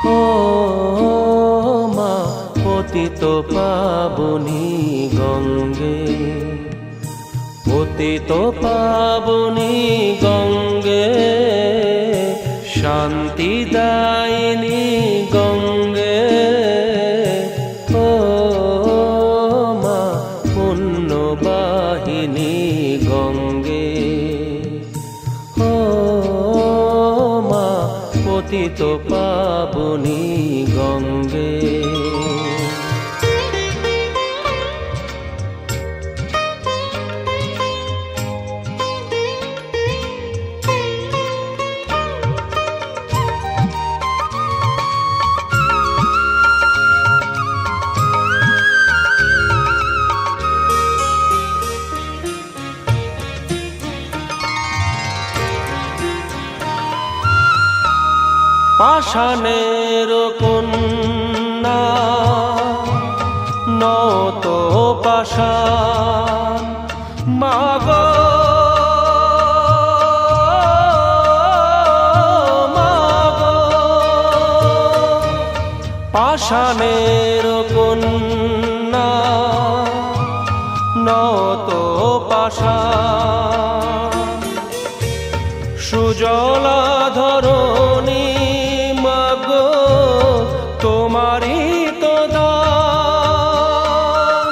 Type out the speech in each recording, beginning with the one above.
ও মা পতিত পাবনী গঙ্গে, পতিত পাবনী গঙ্গে, শান্তিদায়িনী গঙ্গে। ও মা পুণ্যবাহিনী গঙ্গে, ও মা পতিত পাবনী গঙ্গে। পাষাণের কন্যা নত পাষাণ, মাগো মাগো, পাষাণের কন্যা নত পাষাণ, সুজলা ধরণী তোমারই তো দান।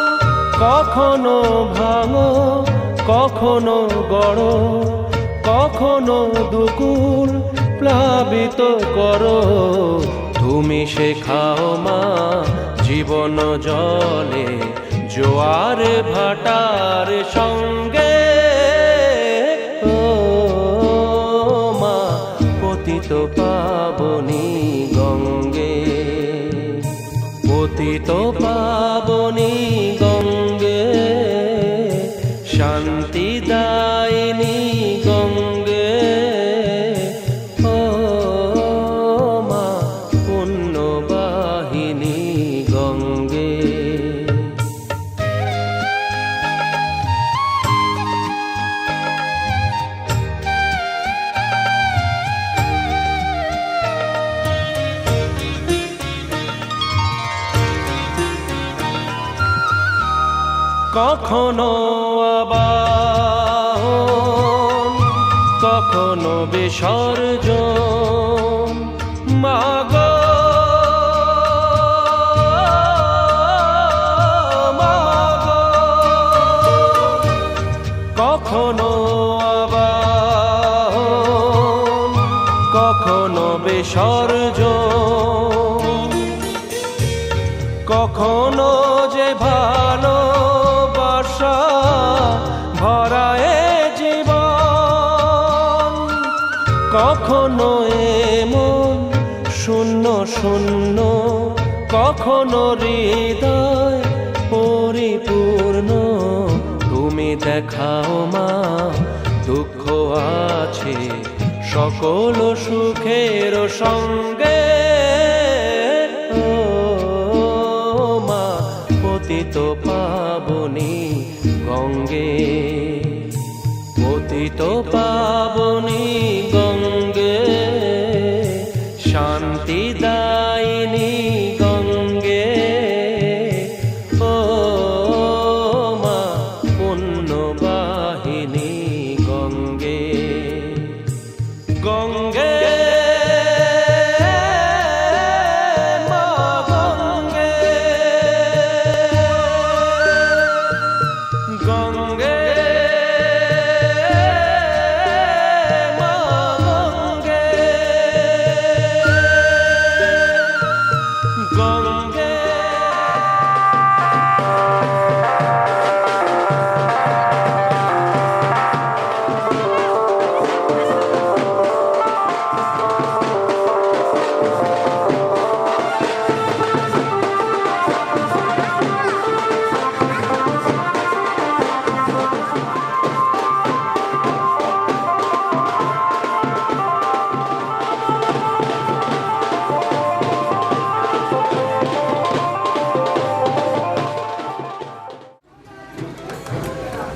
কখনো ভাঙো কখনো গড়ো, কখনো দুকুল প্লাবিত করো, তুমি শেখাও মা জীবন জলে জোয়ার ভাটার সঙ্গে। ও মা পতিত পাবনী গঙ্গে, পতিত পাবনী গঙ্গে, শান্তিদায়িনী গঙ্গে। ও মা পুণ্যবাহিনী গঙ্গে। কখনো আবাহন কখনো বিসর্জন, মাগো মাগো, কখনো আবাহন কখনো বিসর্জন, কখনো যে ভালো ভরায়ে জীবন, কখনো এমন শূন্য শূন্য, কখনো হৃদয় পরিপূর্ণ। তুমি দেখাও মা দুঃখ আছে সকল সুখের সঙ্গে। ও মা পতিত পাবনী গঙ্গে, পতিত পাবনী গঙ্গে, শান্তিদায়িনী গঙ্গে। ও মা পুণ্যবাহিনী গঙ্গে, গঙ্গে মা গঙ্গে।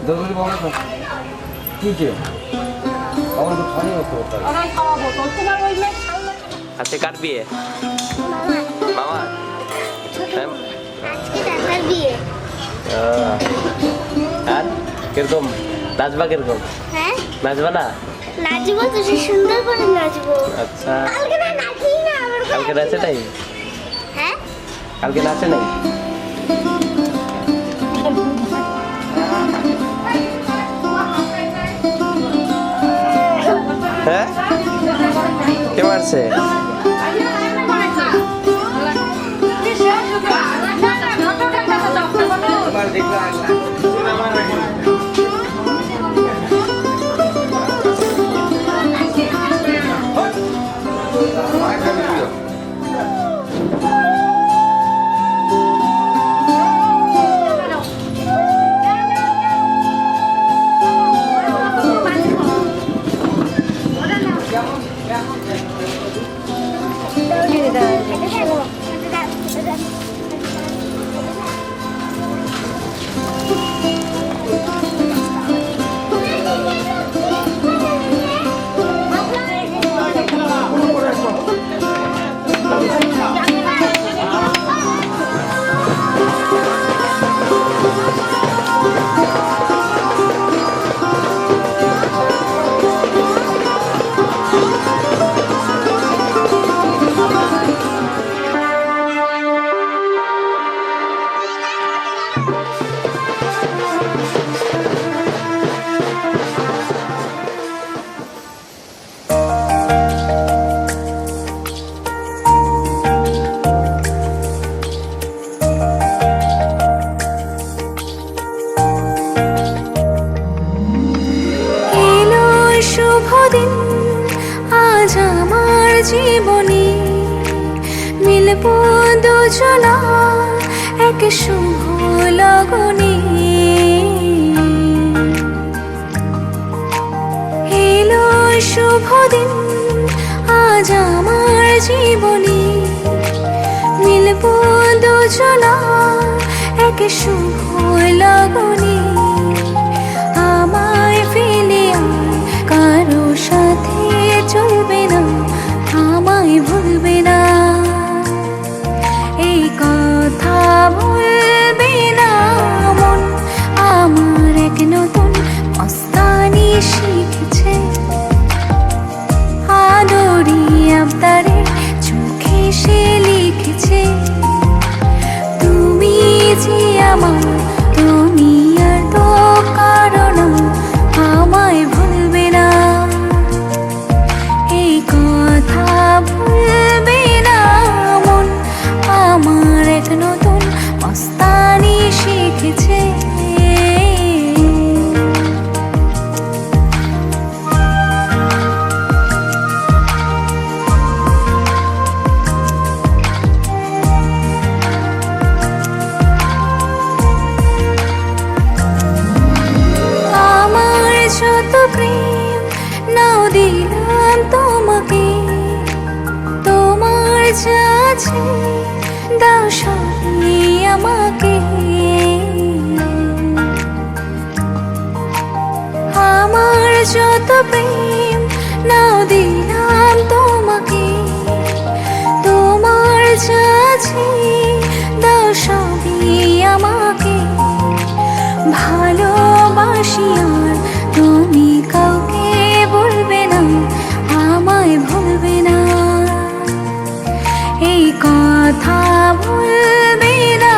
너구리 먹어서 끼지? আমাকে খালি হতো ওরাই খাওয়াবো তো তোমার ওই মেয়ে আজকে কার বিয়ে? মামা আজকে দাদার বিয়ে। আর কিরকম নাচবা কিরকম? হ্যাঁ নাচবা না? নাচবো তো, সে সুন্দর করে নাচবো। আচ্ছা কালকে না নাচি না আবার কালকে নাচে নাই? হ্যাঁ কালকে নাচে নাই? হ্যাঁ কে মারছে? জীবনে মিলব দুজনা এক শুভ লগনে। এলো শুভ দিন আজ আমার জীবনে, মিলব দুজনা এক শুভ লগনে। আমায় ফেলে আর কারো সাথে চলবে না, আমায় ভুলবে না, এই কথা বলবে না মন। আমার এক নতুন মস্তানি শিখেছে, আদরি আবদারে চোখে সে লিখেছে, তুমি যে আমার দুনিয়ার তো কারণ আমায় ভুলবে না, এই কথা ভুলবে না মন। আমার এক নতুন মস্তানি শিখেছে। আমার যত প্রেম নাও দিলাম তোমাকে, তোমার যা আছে দাও সবই আমাকে। আমার যত প্রেম নাও দিলাম তোমাকে, তোমার যা আছে দাও সবই আমাকে। ভালোবাসি আর তুমি কাউকে বলবে না, আমায় ভুলবে না, এই কথা ভুলবে না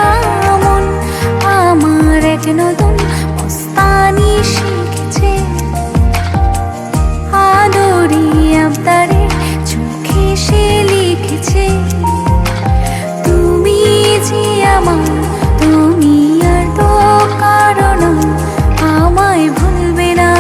মন। আমার এক নতুন মস্তানি শিখেছে, আদরি আবদারে চোখে সে লিখেছে, তুমি যে আমার দুনিয়ার তো কারণ আমায় ভুলবে না।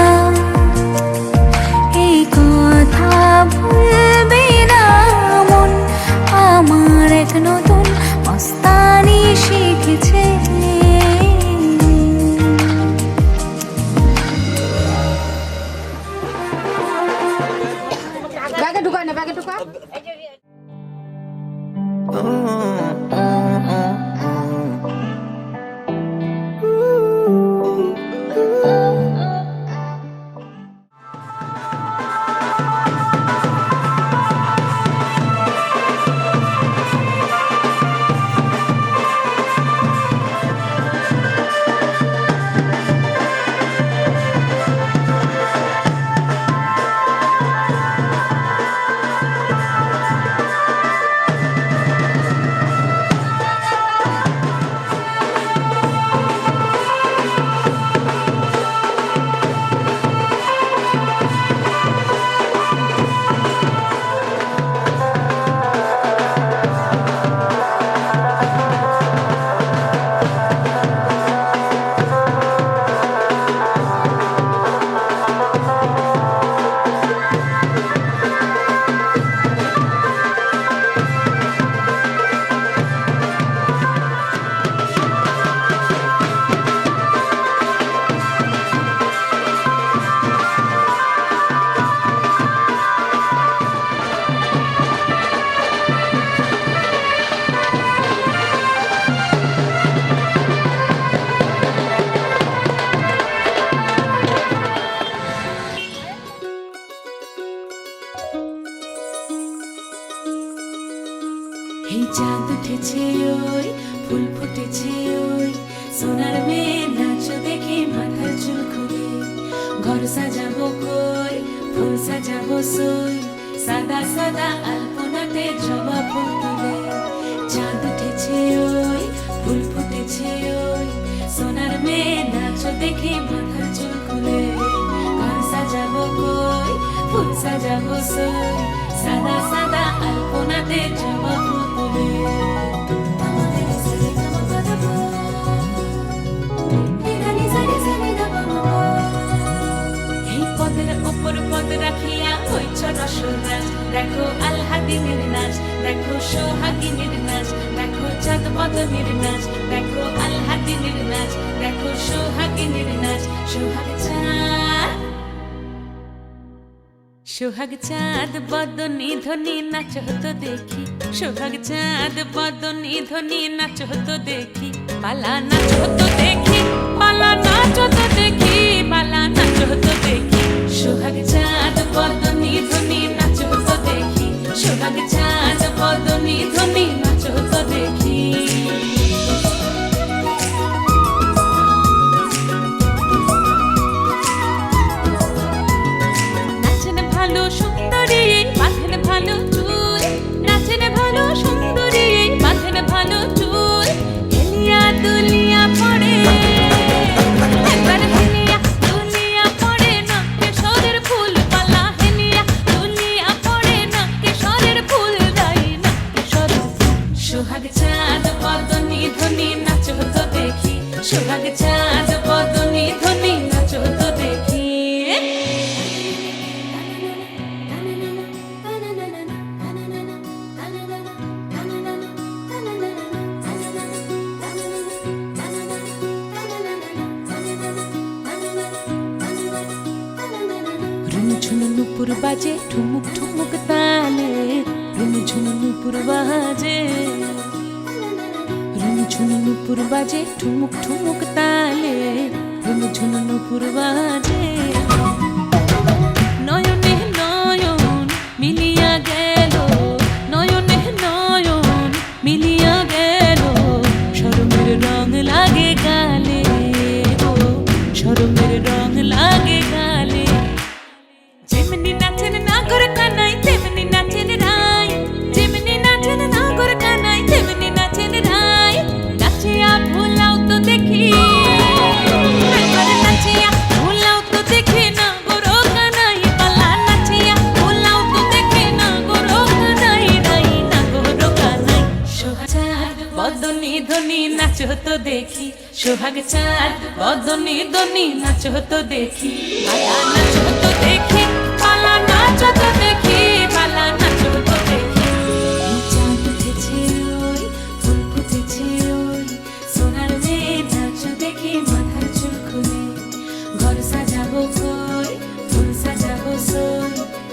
সোনার মেয়ে নাচ দেখে মাথার চুল খুলে ঘর সাজাবো কই ফুল সাজাবো সই সাদা সাদা আলপনাতে জবা ফুল তুলে চাঁদ উঠেছে ওই ফুল ফুটেছে ওই সোনার মেয়ে নাচ দেখে মাথার চুল খুলে ঘর সাজাবো কই ফুল সাজাবো সই সাদা সাদা আলপনাতে জবা ফুল তুলে আমাদের সাথে কামা বাঁধাবো এই পদের উপর পদ রাখিয়া হইছ রসরাজ দেখো আলহাদিনের নাচ দেখো সোহাগিনীর নাচ দেখো চাঁদ বদনের নাচ দেখো আলহাদিনের নাচ দেখো সোহাগিনীর নাচ সোহাগ চাঁদ বদনী ধ্বনি নাচ হতো দেখি সোহাগ চাঁদ বদনী ধ্বনি নাচ হতো দেখি পালা নাচ হতো দেখি পালা নাচ হতো দেখি পালা নাচ হতো দেখি সোহাগ চাঁদ বদনী ধ্বনি নাচ হতো দেখি সোহাগ চাঁদ বদনী ধ্বনি নাচ হতো দেখি নাচেন ভালো সুন্দরী বাঁধেন ভালো চুল নাচেন ভালো সুন্দরী বাঁধেন ভালো চুল হেলিয়া দুলিয়া পড়ে একবার হেলিয়া দুলিয়া পড়ে না কেশরের ফুল পালা হেলিয়া দুলিয়া পড়ে না কেশরের ফুল দাই না কেশরের সোহাগ চাঁদ বদনী ধ্বনি নাচ হতো দেখি সোহাগ চাঁদ বদনী ধ্বনি নাচ হতো দেখি ঝুনু নুপুর বাজে ঠুমুক ঠুমুক তালে রুনু ঝুনু নুপুর বাজে রুনু ঝুনু নুপুর বাজে ঠুমুক ঠুমুক তালে রুনু ঝুনু নুপুর বাজে নয়নে নয়ন মিলিয়া গেল নয়নে নয়ন মিলিয়া গেল শরমের রং লাগে গালে ও শরমের রং লাগে গালে যেমনি নাচেন নাগর কানাই তেমনি নাচেন রায় যেমনি নাচেন নাগর কানাই তেমনি নাচেন রায় নাচিয়া ভুলাও তো দেখি একবার নাচিয়া ভুলাও তো দেখি নাগর কানাই পালা নাচিয়া ভুলাও তো দেখি নাগর কানাই রাই নাগর কানাই সোহাগ চাঁদ বদনী ধ্বনি নাচ হতো দেখি সোহাগ চাঁদ বদনী ধ্বনি নাচ হতো দেখি পালা নাচ হতো দেখি পালা নাচ হতো দেখি পালা নাচ হতো দেখি চাঁদ উঠেছে ওই ফুল ফুটেছে ওই সোনার মেয়ে নাচ দেখি মাথার চুল খুলে ঘর সাজাবো কই ফুল সাজাবো সই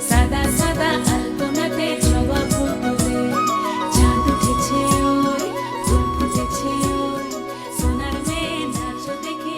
সাদা সাদা আলপনাতে জবা ফুল তুলে চাঁদ উঠেছে ওই ফুল ফুটেছে ওই সোনার মেয়ে নাচ দেখি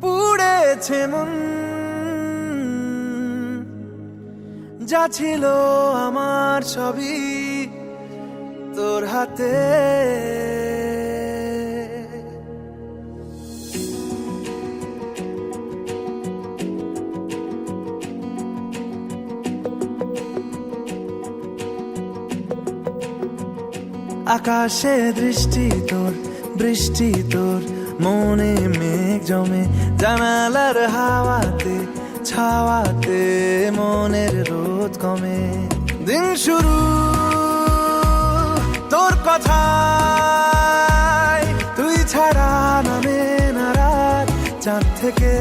পুড়েছে মন যা ছিল আমার সবই তোর হাতে আকাশে দৃষ্টি তোর বৃষ্টি তোর মনে মেঘ জমে জানালার হাওয়াতে ছাওয়াতে মনের রোদ কমে দিন শুরু তোর কথায় তুই ছাড়া নামে না রাত চাঁদ থেকে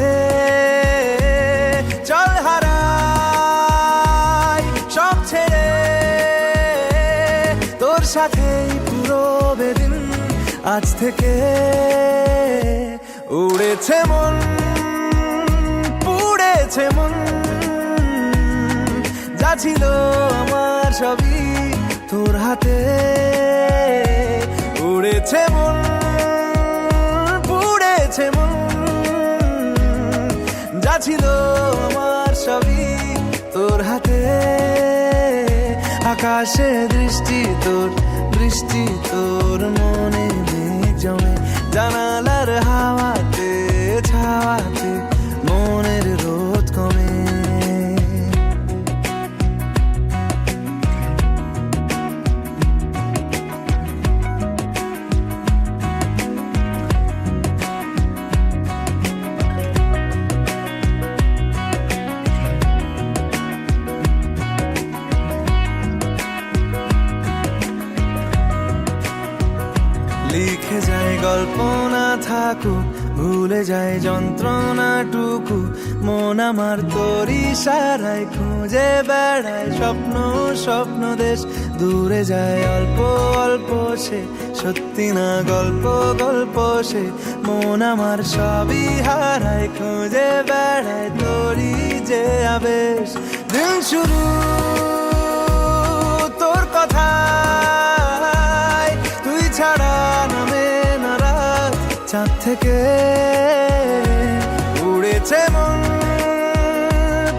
চল হারাই সব ছেড়ে তোর সাথেই পুরো বেদিন আজ থেকে উড়েছে মন পুড়েছে মন যা ছিল আমার সবই তোর হাতে উড়েছে মন পুড়েছে মন যা ছিল আমার সবই তোর হাতে আকাশে দৃষ্টি তোর বৃষ্টি তোর মনে মেঘ জমে জানালার হাওয়াতে ছাওয়াতে মনের রোদ কমে লিখে যায় গল্প না থাকুক ভুলে যায় যন্ত্রণাটুকু মন আমার তোর ইশারায় খুঁজে বেড়ায় স্বপ্ন স্বপ্ন দেশ দূরে যায় অল্প অল্প সে সত্যি না গল্প গল্প সে মন আমার সবই হারায় খুঁজে বেড়ায় তোরই যে আবেশ দিন শুরু তোর কথা তুই ছাড়া নামে না রাত চাঁদ থেকে উড়েছে মন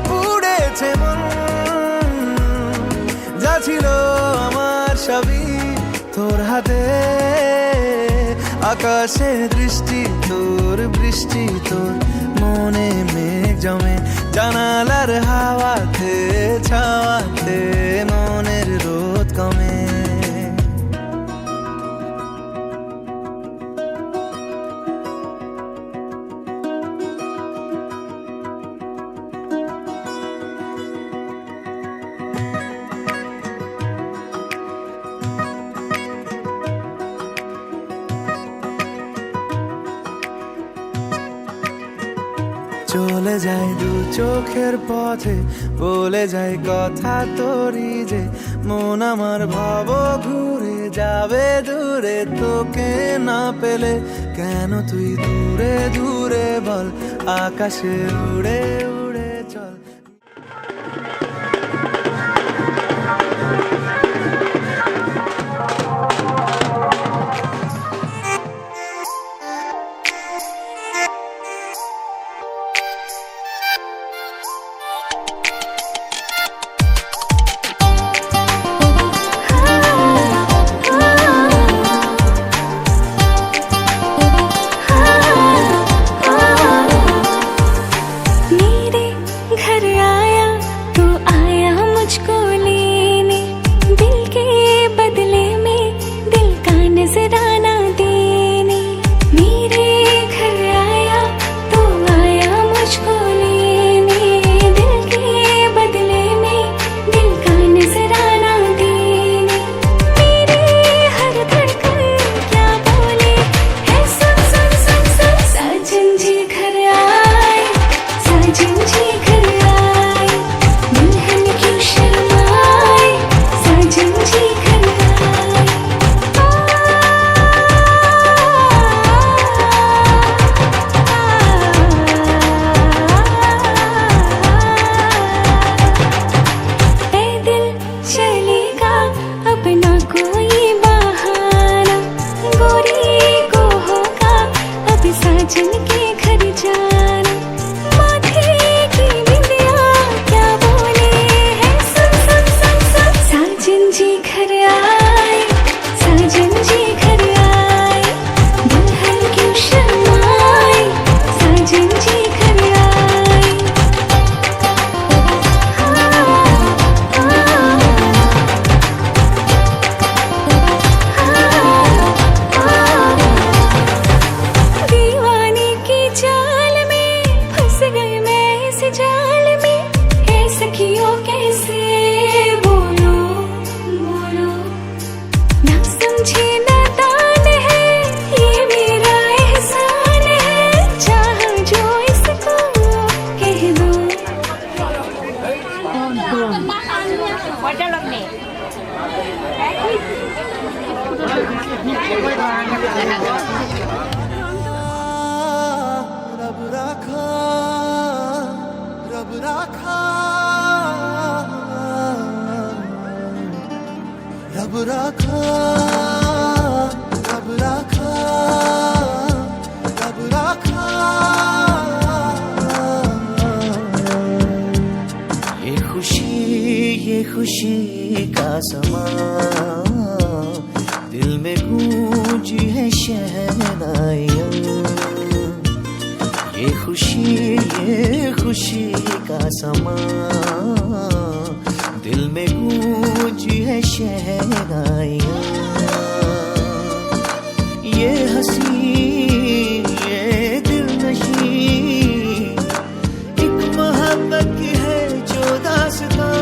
পুড়েছে মন যা ছিল আমার সবই তোর হাতে আকাশে দৃষ্টি তোর বৃষ্টি তোর মনে মেঘ জমে জানালার হাওয়াতে ছাওয়াতে মনের রোদ কমে চলে যায় দু চোখের পথে বলে যায় কথা তোরই যে মন আমার ভাব ঘুরে যাবে দূরে তোকে না পেলে কেন তুই দূরে দূরে বল আকাশে উড়ে উড়ে চল रब राखा रब राखा रब राखा रब राखा रब राखा ये खुशी का समा दिल में गूंजी है शहनाइयाँ ये खुशी का समा दिल में गूंजी है शहनाइयाँ ये हंसी ये दिलनशी एक मोहब्बत की है जो दास्तां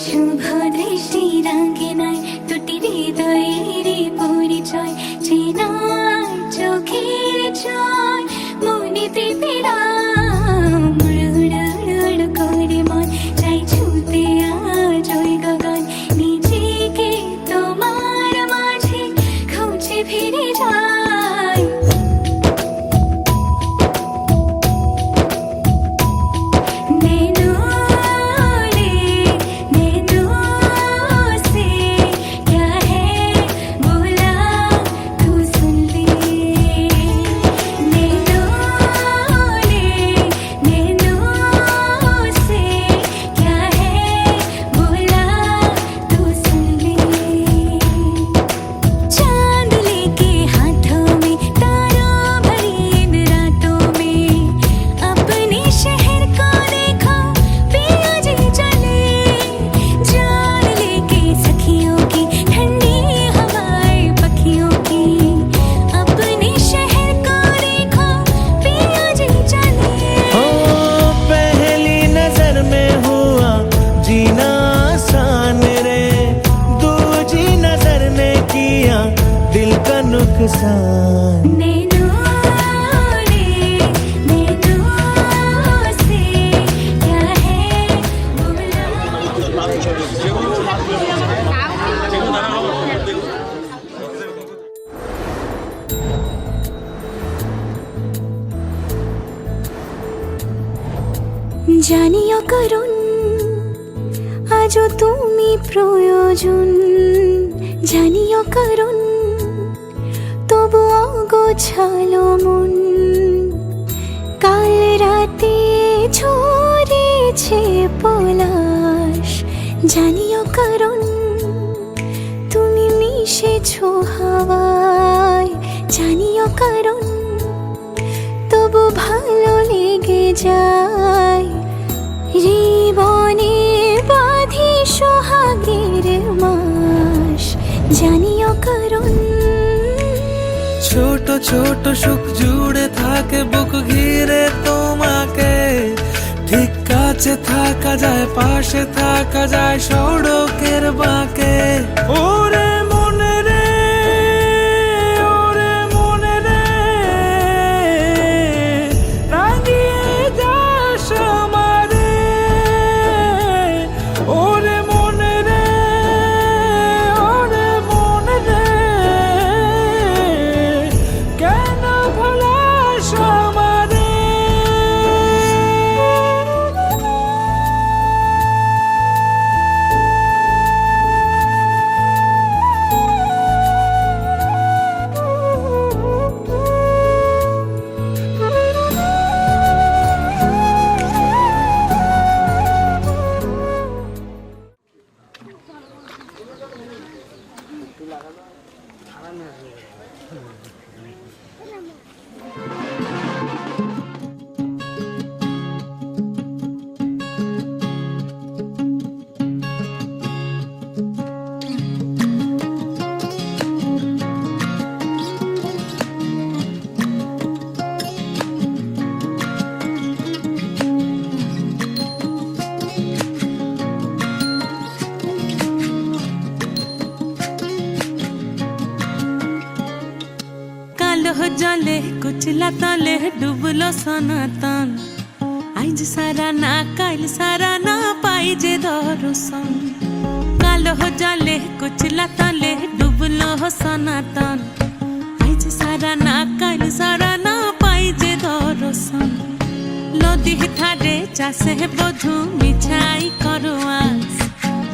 শুভ দৃষ্টি রাঙে নাই দুটি হৃদয়েরই পরিচয় চেনার চোখের জয় মনেতে পেলাম উড় করে মন চাই ছুতে আজ ওই গগন নিজেকে তোমার মাঝে খুঁজে ফিরে যাই दिल का नुकसान से क्या है জানিও করুন আজও তুমি প্রয়োজন জানিও করুন তবু অগোছালো মন কাল রাতে ঝরেছে পলাশ জানিও কারণ তুমি মিশেছো হাওয়ায় জানিও কারণ তবু ভালো লেগে যায় জীবনে বাঁধি সোহাগের মাস জানিও কারণ ছোট ছোট সুখ জুড়ে থাকে বুক ঘিরে তোমাকে ঠিক কাছে থাকা যায় পাশে থাকা যায় সড়কের বাঁকে ওরে মনে রে রাঙিয়ে যাস আমারে ওরে মনে রে কেন ভোলাস আমারে জলে কুচলা তলে ডুবলো সনাতন আইজ সারা না কাইল সারা না পাই যে দর্শন কালো জলে কুচলা তলে ডুবলো সনাতন আইজ সারা না কাইল সারা না পাই যে দর্শন নদী ধারে চাষে বধু মিছাই করো আস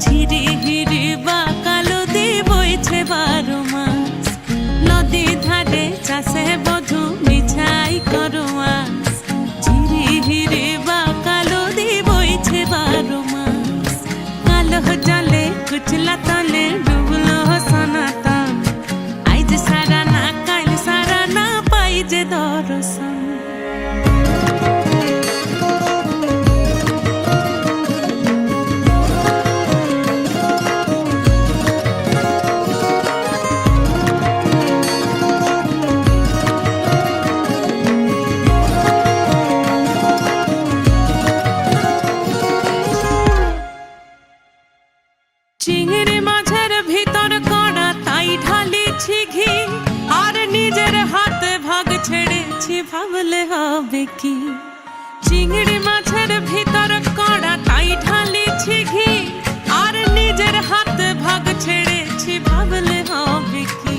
ঝিরি হিরি বা কালো দি বইছে 12 মাস নদী ধারে চাষে বধু মিছাই করো আস ঝিরি হিরি বা কালো দি বইছে 12 মাস কালো জলে কুচলা তলে ডুবলো সনাতন আইজ সারা না কাইল সারা না পাই যে দর্শন চিংড়ি মাছের ভিতর কড়া তাই ঢালিছি ঘি আর নিজের হাতে ভাগ ছেড়েছি ভাবলে হবে কি চিংড়ি মাছের ভিতর কড়া তাই ঢালিছি ঘি আর নিজের হাতে ভাগ ছেড়েছি ভাবলে হবে কি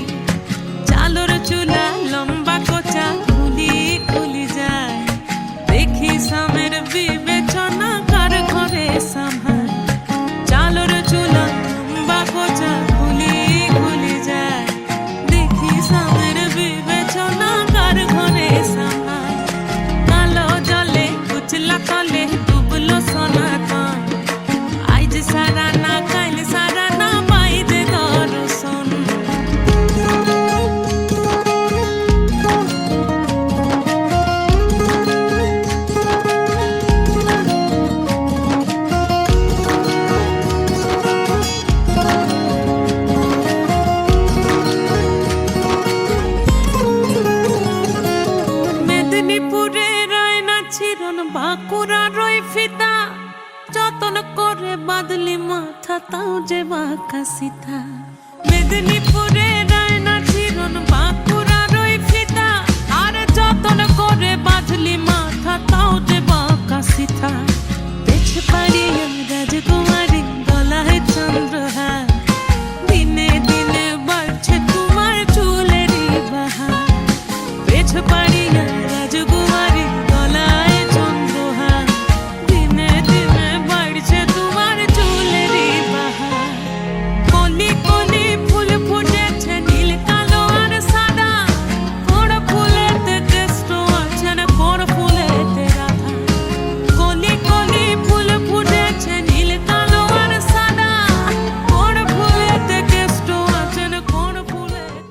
চালর চুলা লম্বা কোচা খুলি খুলি যায় দেখি সামের বিবেচনা কার ঘরে সামার চালর চুলা লম্বা কোচা খুলি খুলি যায় দেখি সামের বিবেচনা কার ঘরে সামার কালো জলে কুচলা তলে ডুবলো সনাতন আইজ সারা না কাইল সারা না পাই যে দর্শন মেদিনীপুরে রয় না ছিরন বাঁকুড়া রয় ফিতা যতন করে বাদলি মাথা তাও যে বাঁকা সীতা মেদিনীপুরে রয় না ছিরন বাঁকুড়া রয় ফিতা আর যতন করে বাদলি মাথা তাও যে বাঁকা সীতা পেছ পাড়িয়া রাজকুমারী গলায় চন্দ্রহার দিনে দিনে বাড়ছে তোমার চুলেরই বাহার পেছ পাড়িয়া রাজকুমারী গলায় চন্দ্রহার দিনে দিনে বাড়ছে তোমার চুলেরই বাহার কলি কলি ফুল ফুটেছে নীল কালো আর সাদা কোন ফুলেতে কৃষ্ণ আছেন কোন ফুলেতে রাধা কলি কলি ফুল ফুটেছে নীল কালো আর সাদা কোন ফুলেতে কৃষ্ণ আছেন কোন ফুলেতে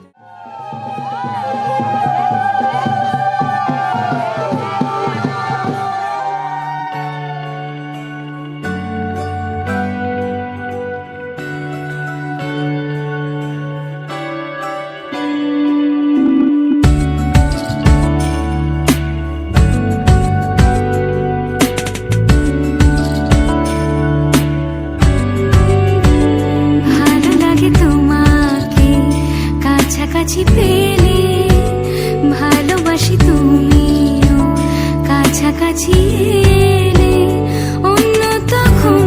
ভালো লাগে তোমাকে কাছাকাছি পেলে ভালোবাসি তুমিও কাছাকাছি এলে অন্য তখন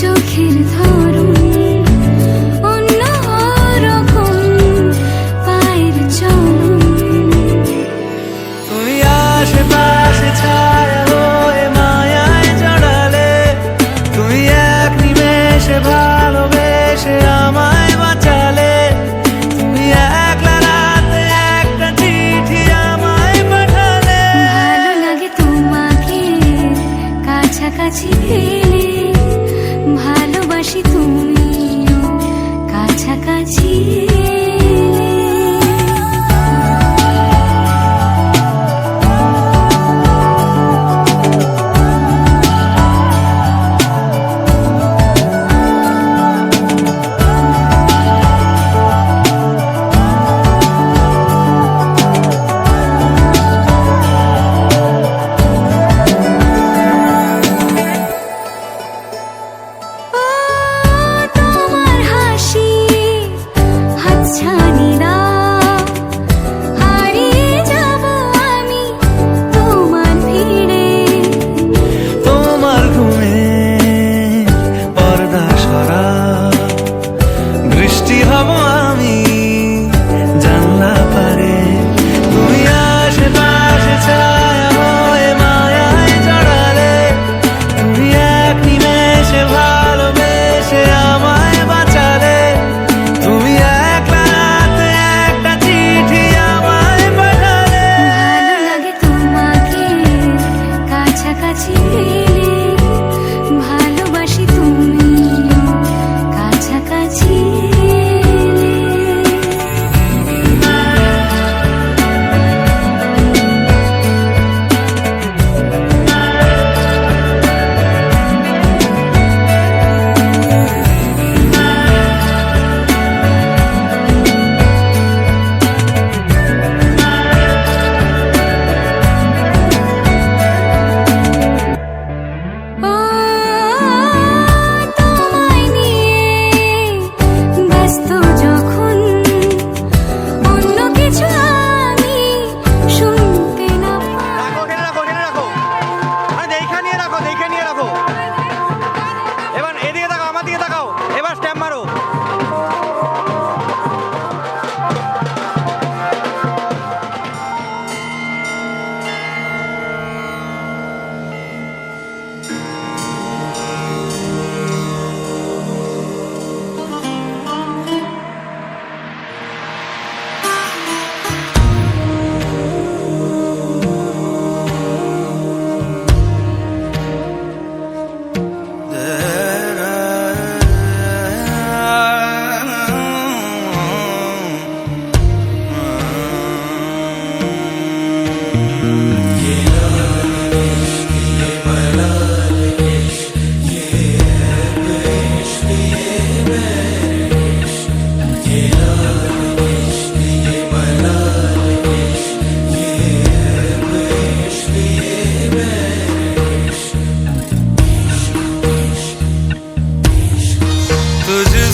চোখের ধরন অন্য রকম পায়ের চলন তুমি আশেপাশে ছায়া হয়ে মায়ায় জড়ালে তুমি এক নিমেষে ভালোবেসে আমায় বাঁচালে তুমি একলা রাতে একটা চিঠি আমায় পাঠালে ভালো লাগে তোমাকে কাছাকাছি পেলে ভালোবাসি তুমিও কাছাকাছি এলে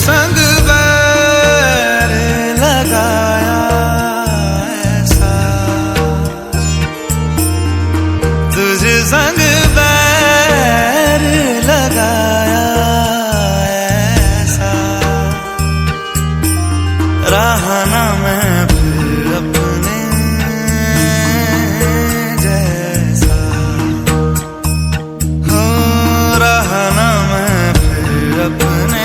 संग बैर लगाया ऐसा, तुझे संग बैर लगाया ऐसा, रहा ना मैं फिर अपने जैसा, हो रहा ना मैं फिर अपने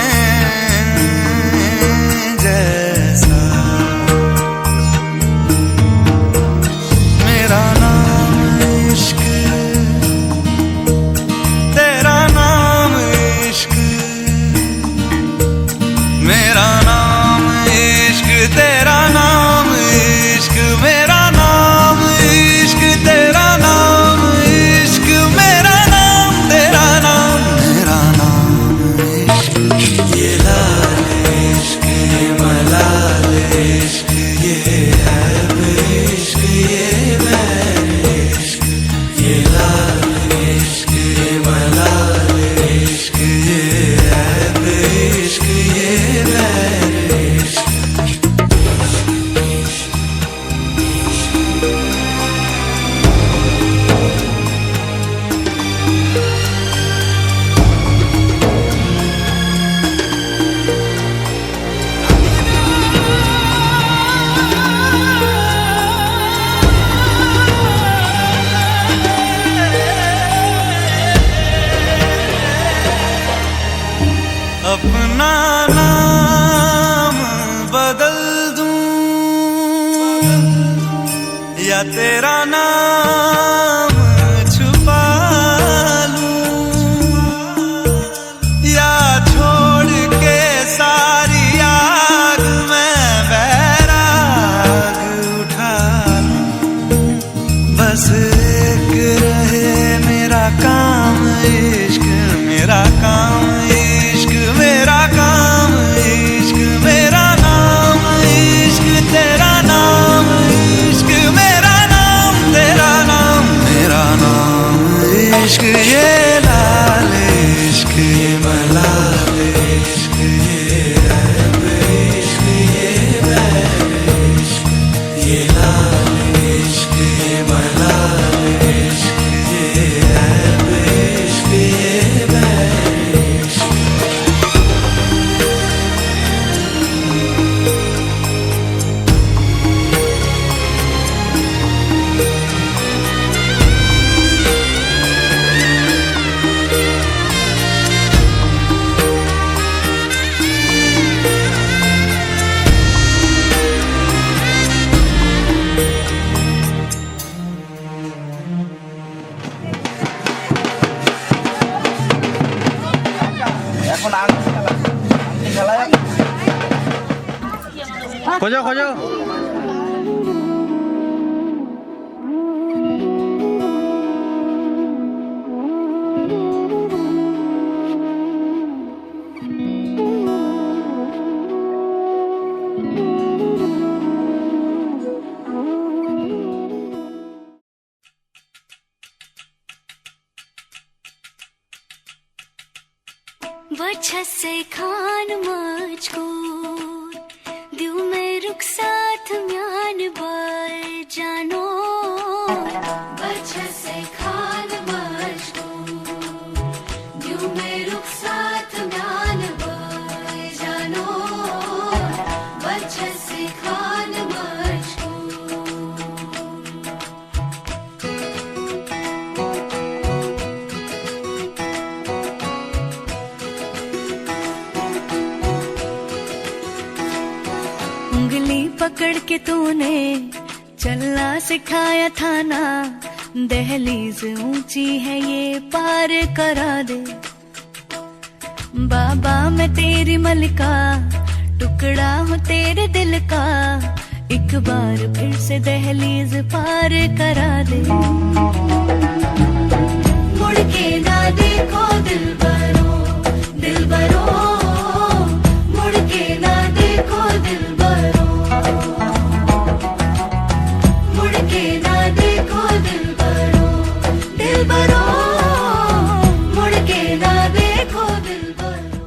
जैसा। मेरा नाम इश्क, तेरा नाम इश्क, मेरा नाम इश्क, तेरा नाम इश्क, मेरा नाम इश्क, तेरा नाम इश्क, मेरा नाम तेरा नाम, मेरा नाम इश्क। ये लाल इश्क, ये मलाल इश्क, ये ऐब इश्क, ये बैर इश्क, ये लाल इश्क, ये मलाल इश्क, ये ऐब इश्क, ये बैर इश्क। अपना नाम बदल दूं या तेरा नाम छुपा लूं, या छोड़ के सारी आग मैं बैराग उठा लूं। बस एक रहे मेरा काम इश्क, मेरा काम इश्क, मेरा काम इश्क, मेरा नाम इश्क, तेरा नाम इश्क, मेरा नाम तेरा नाम, मेरा नाम इश्क। ये लाल इश्क, ये मलाल इश्क, ये ऐब इश्क, ये बैर इश्क, ये लाल इश्क, ये मलाल इश्क, ये ऐब इश्क, ये बैर इश्क। খোঁজো খোঁজো। वजह से खान मुझको दिल में रुख साथ म्यान बर जानो, वजह से खान मुझको दिल में रुख साथ म्यान बर जानो, वजह से खान मुझको। उंगली पकड़ के तूने चलना सिखाया था ना, दहलीज ऊंची है ये पार करा दे। बाबा मैं तेरी मलिका, टुकड़ा हूँ तेरे दिल का, एक बार फिर से दहलीज पार करा दे। मुड़ के ना देखो दिलबरो, दिलबरो, मुड़ के ना देखो दिलबरो, मुड़ के ना देखो दिलबरो, दिलबरो, मुड़ के ना देखो दिलबरो।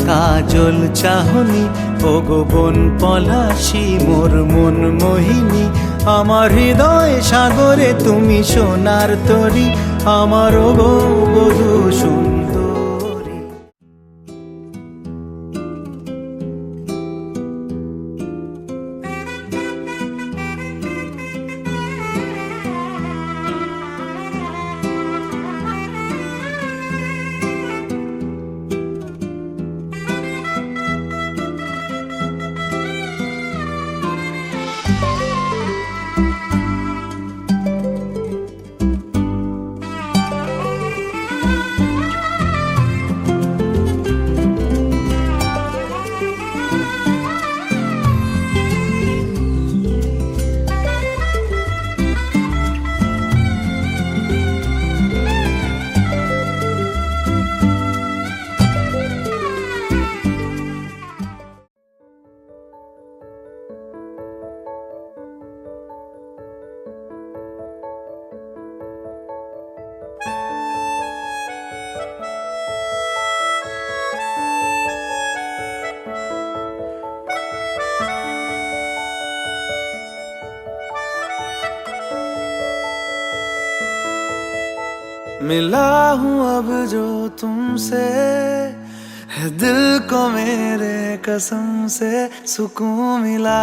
কাজল চাহনি ও গো বন পলাশি মোর মন মোহিনী আমার হৃদয় সাগরে তুমি সোনার তরী আমার ও গো বধূ সুন্দরী। मिला हूँ अब जो तुमसे, है दिल को मेरे कसम से सुकून मिला,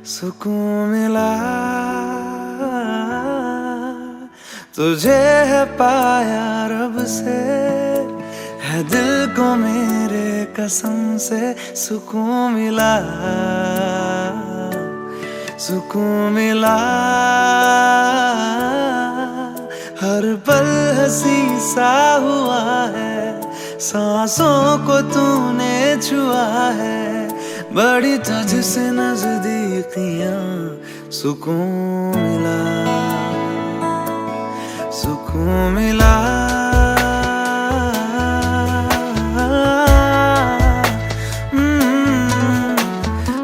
सुकून मिला। तुझे है पाया रब से, है दिल को मेरे कसम से सुकून मिला, सुकून मिला। हर पल हंसी सा हुआ है, सांसों को तूने छुआ है, बड़ी तुझसे नजदीकियां सुकून मिला, सुकून मिला।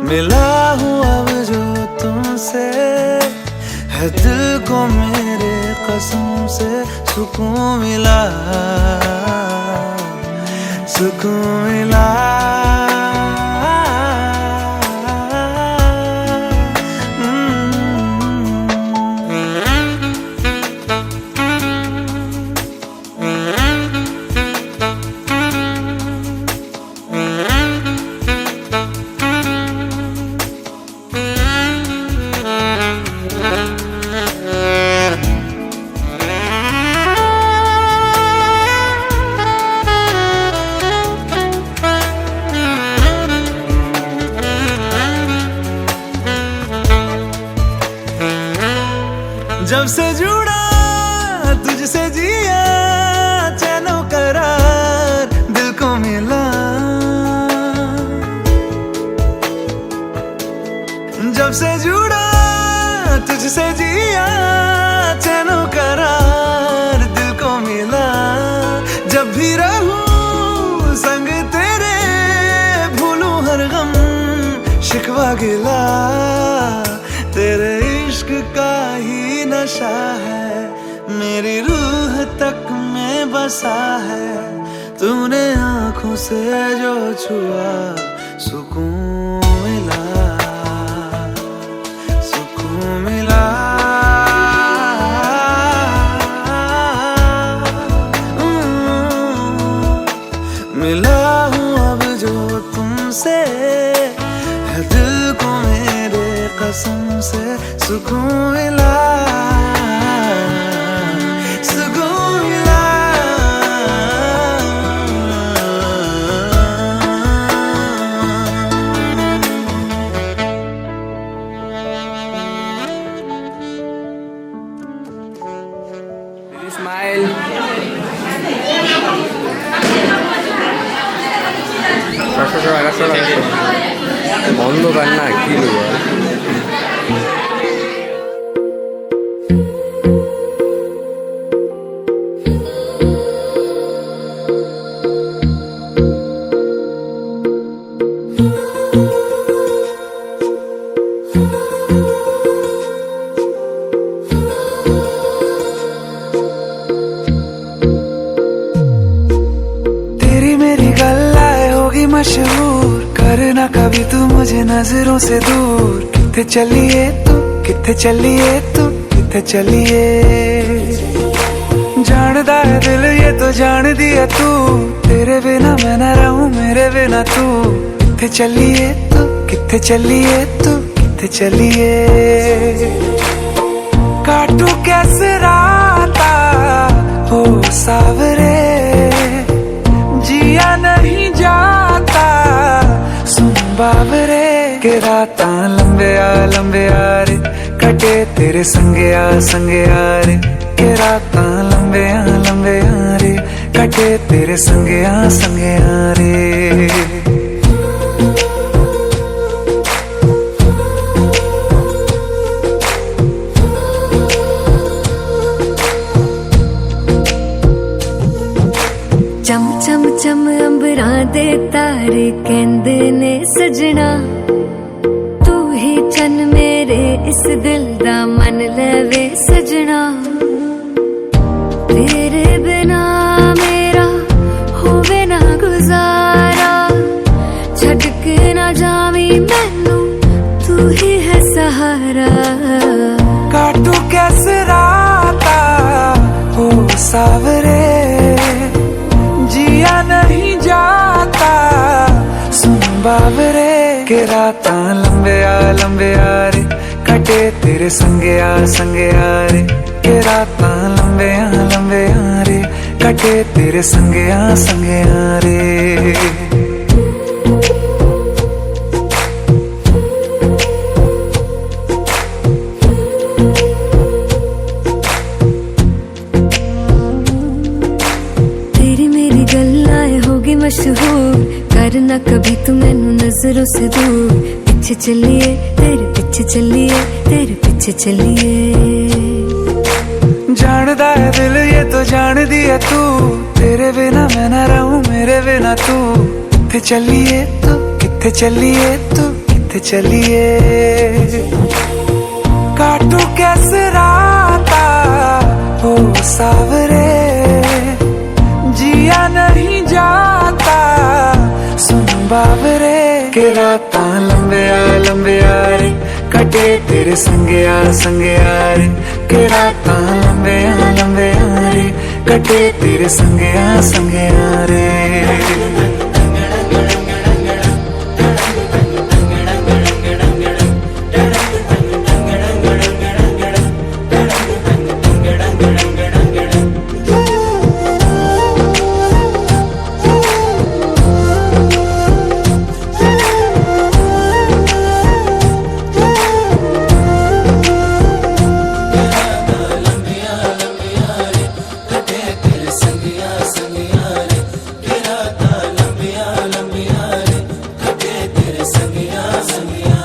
मिला हूँ अब जो तुमसे, है दिल को मेरे कसम से सुकून मिला, सुकून मिला। जब से जुड़ा तुझसे जिया, चैनो करार दिल को मिला। जब से जुड़ा तुझसे जिया, चैनो करार दिल को मिला। जब भी रहूं संग तेरे, भूलूं हर गम शिकवा गिला। तेरे इश्क का ही नशा है, मेरी रूह तक में बसा है। तूने आंखों से जो छुआ, सुकून मिला, सुकून मिला। मिला हूँ अब जो तुमसे, है दिल को मेरे कसम से सुकून मिला, सुकून मिला। স্মাইল। অন্ধকার না কি নেবো मशहूर करना कभी तू मुझे नजरों से दूर। किथे चलिए तू, किथे चलिए तू, किथे चलिए। जानदा है दिल ये तो जान दिया तू, तेरे बिना मैं न रहूं मेरे बिना तू। किथे चलिए तू, किथे चलिए तू, किथे चलिए। काटू कैसे राता हो सावरे, जिया नहीं जाता सुन बाबरे। के राता लंबे आ रे, कटे तेरे संगे आ रे। के राता लंबे आ रे, कटे तेरे संगे आ रे। चम चम चम अंबरां दे तारे कहंदे ने सजना, तू ही चन मेरे इस दिल दा मन लवे सजना। तेरे बिना मेरा होवे ना गुजारा, छड़ के ना जावी मैनू तू ही है सहारा। काटू कैसे राता रातां लंबे रे कटे तेरे संगया रे के रातां लंबे रे कटे तेरे संगया रे तेरी मेरी गल्लाएं होगी मशहूर करना कभी तू मैनू नजरों से दूर पीछे चलिए तेरे पीछे चलिए तेरे पीछे चलिए जानदा है दिल ये तो जान दिया तू तेरे बिना मैं ना रहूं मेरे बिना तू किथे चलिए किथे चलिए किथे चलिए काटू कैसे राता हो सावरे जिया नहीं जाता सुन बावरे के रातां लंबे रे कटे तेरे संगया रे के रातां लंबे रे कटे तेरे संगया रे संगिया रे कटे तेरे संगिया